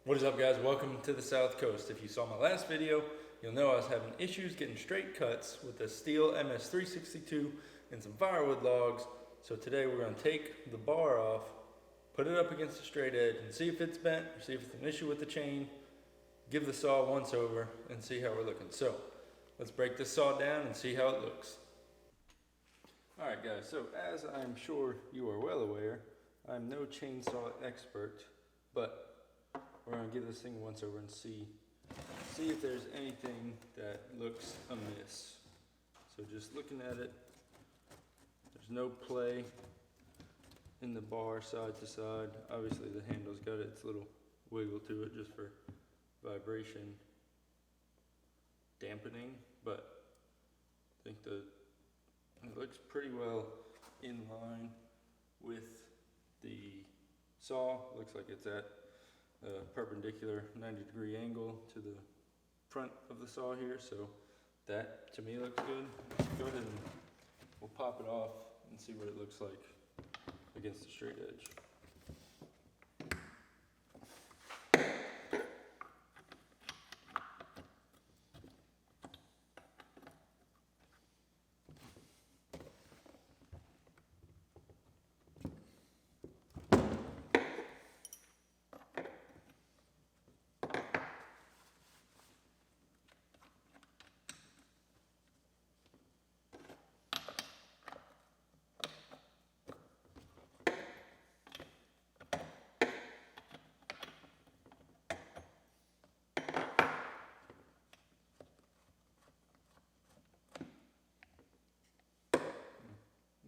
What is up, guys? Welcome to the South Coast. If you saw my last video, you'll know I was having issues getting straight cuts with the Stihl MS362 and some firewood logs. So today we're going to take the bar off, put it up against the straight edge and see if it's bent or see if it's an issue with the chain, give the saw once over and see how we're looking. So let's break this saw down and see how it looks. Alright guys, so as I'm sure you are well aware, I'm no chainsaw expert, but we're going to give this thing once over and see if there's anything that looks amiss. So just looking at it, there's no play in the bar side to side. Obviously the handle's got its little wiggle to it just for vibration dampening, but I think it looks pretty well in line with the saw. Looks like it's at a perpendicular 90-degree angle to the front of the saw here, so that to me looks good. Let's go ahead and we'll pop it off and see what it looks like against the straight edge.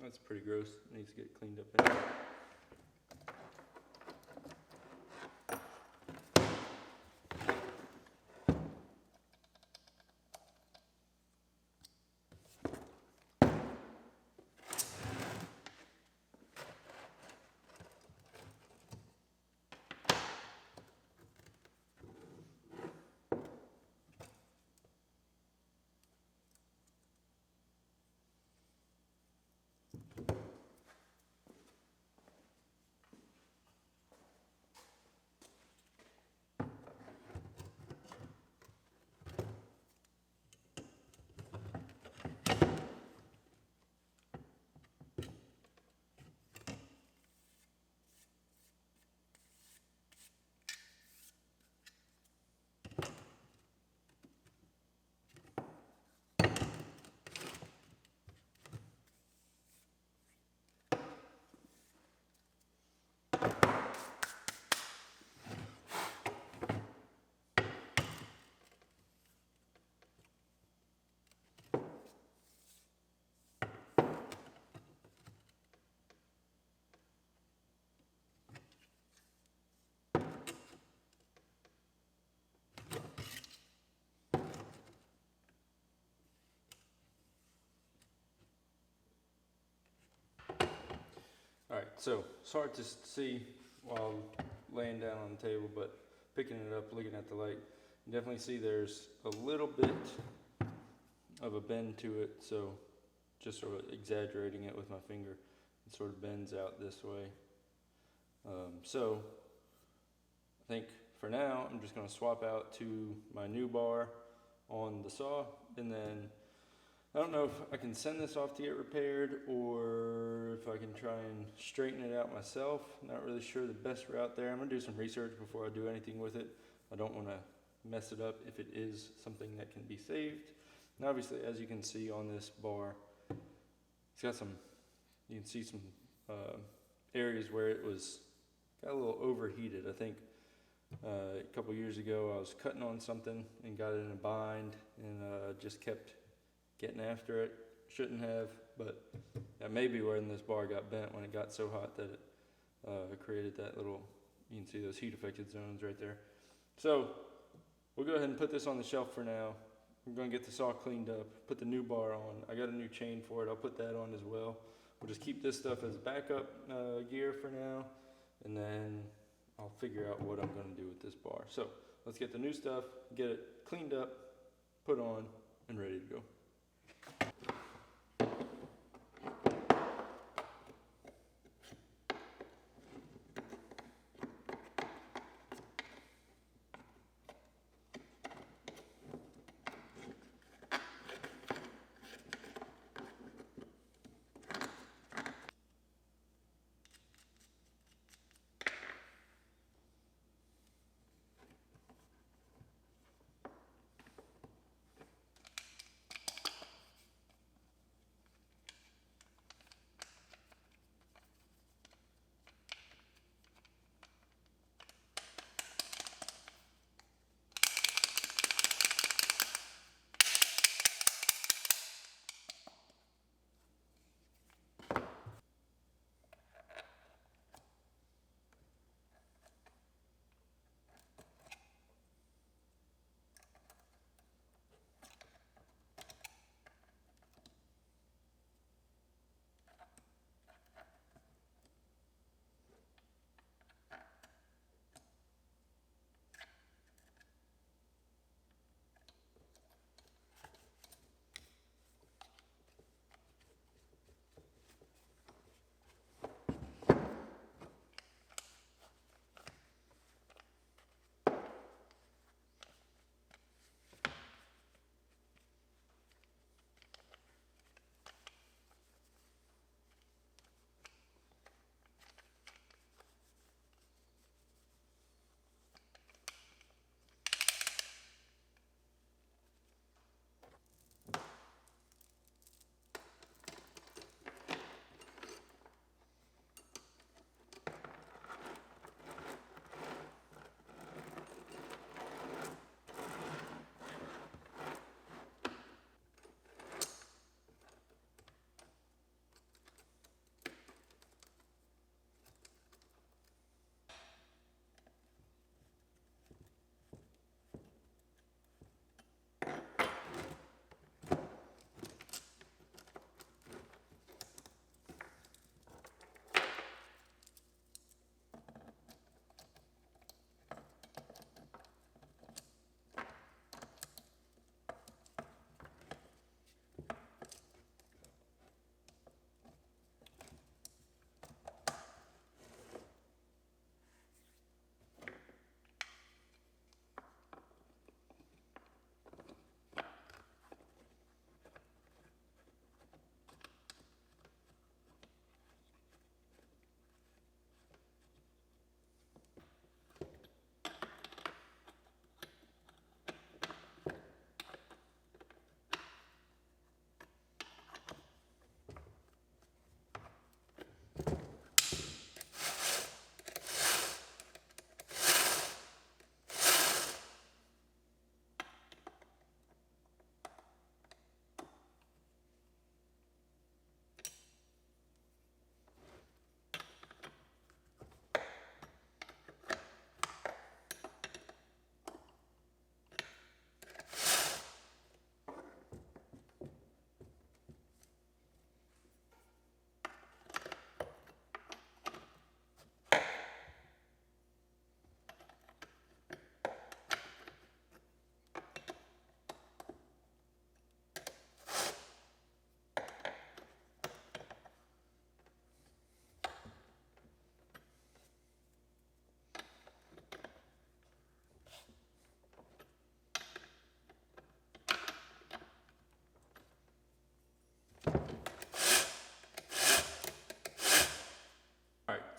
That's pretty gross. It needs to get cleaned up anyway. Alright, so it's hard to see while laying down on the table, but picking it up, looking at the light, you definitely see there's a little bit of a bend to it, so just sort of exaggerating it with my finger, it sort of bends out this way. So I think for now I'm just going to swap out to my new bar on the saw, and then I don't know if I can send this off to get repaired or if I can try and straighten it out myself. Not really sure the best route there. I'm going to do some research before I do anything with it. I don't want to mess it up if it is something that can be saved. And obviously, as you can see on this bar, it's got some, you can see some areas where it got a little overheated. I think a couple years ago I was cutting on something and got it in a bind and just kept getting after it. Shouldn't have, but that may be where this bar got bent when it got so hot that it created that little, you can see those heat affected zones right there. So we'll go ahead and put this on the shelf for now. I'm going to get the saw cleaned up, put the new bar on. I got a new chain for it. I'll put that on as well. We'll just keep this stuff as backup gear for now, and then I'll figure out what I'm going to do with this bar. So let's get the new stuff, get it cleaned up, put on, and ready to go.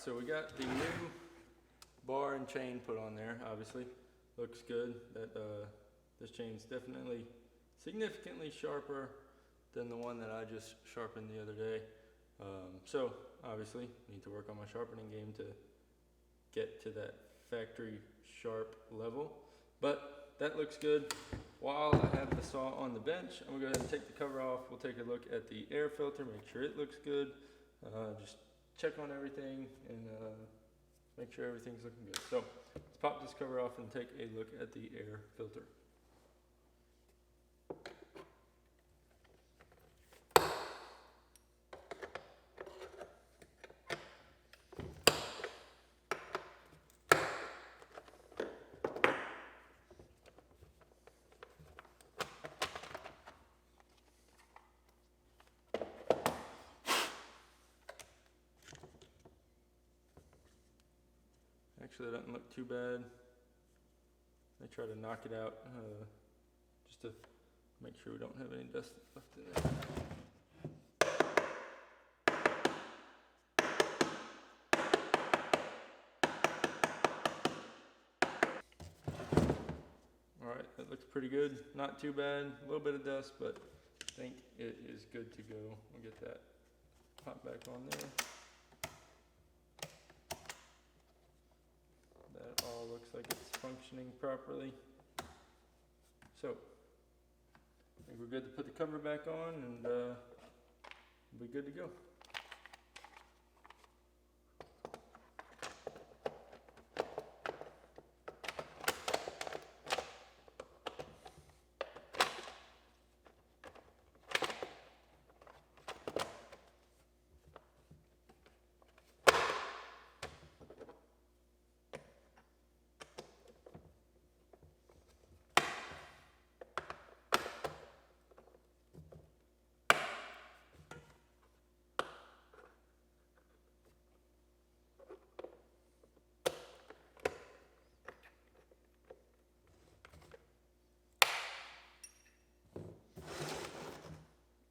so we got the new bar and chain put on there, obviously. Looks good. This chain's definitely significantly sharper than the one that I just sharpened the other day. So obviously need to work on my sharpening game to get to that factory sharp level, but that looks good. While I have the saw on the bench, I'm gonna go ahead and take the cover off. We'll take a look at the air filter, make sure it looks good, just check on everything and make sure everything's looking good. So let's pop this cover off and take a look at the air filter. Actually, that doesn't look too bad. I try to knock it out just to make sure we don't have any dust left in there. Alright, that looks pretty good. Not too bad. A little bit of dust, but I think it is good to go. We'll get that pop back on there. That all looks like it's functioning properly. So, I think we're good to put the cover back on and we'll be good to go.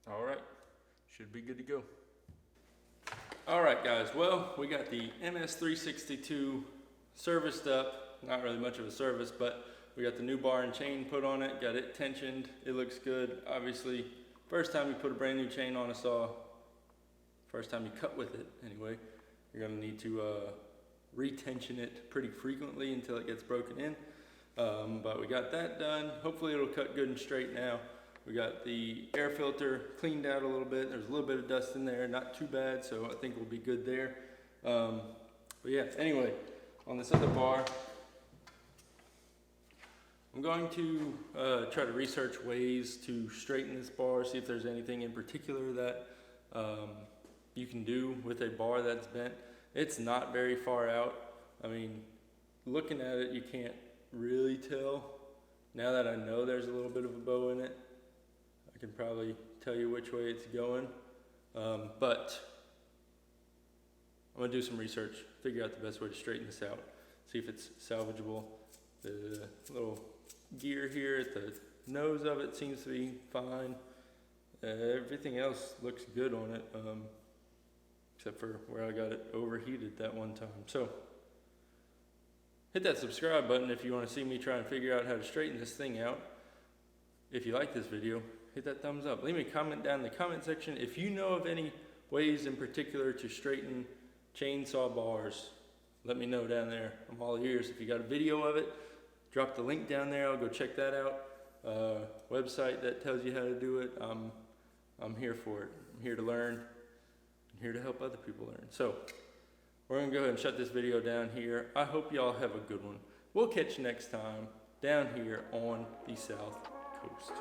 Alright, should be good to go. Alright guys, well, we got the MS362 serviced up. Not really much of a service, but we got the new bar and chain put on it, got it tensioned. It looks good. Obviously, first time you put a brand new chain on a saw, first time you cut with it anyway, you're gonna need to retension it pretty frequently until it gets broken in. But we got that done. Hopefully it'll cut good and straight now. We got the air filter cleaned out a little bit. There's a little bit of dust in there, not too bad, so I think we'll be good there. But yeah, anyway, on this other bar, I'm going to try to research ways to straighten this bar, see if there's anything in particular that you can do with a bar that's bent. It's not very far out. I mean, looking at it, you can't really tell. Now that I know there's a little bit of a bow in it, I can probably tell you which way it's going, but I'm gonna do some research, figure out the best way to straighten this out, see if it's salvageable. The little gear here at the nose of it seems to be fine. Everything else looks good on it, except for where I got it overheated that one time. So hit that subscribe button if you want to see me try and figure out how to straighten this thing out. If you like this video, hit that thumbs up. Leave me a comment down in the comment section if you know of any ways in particular to straighten chainsaw bars. Let me know down there. I'm all ears. If you got a video of it, drop the link down there. I'll go check that out. Website that tells you how to do it. I'm here for it. I'm here to learn. I'm here to help other people learn. So we're gonna go ahead and shut this video down here. I hope y'all have a good one. We'll catch you next time down here on the South Coast.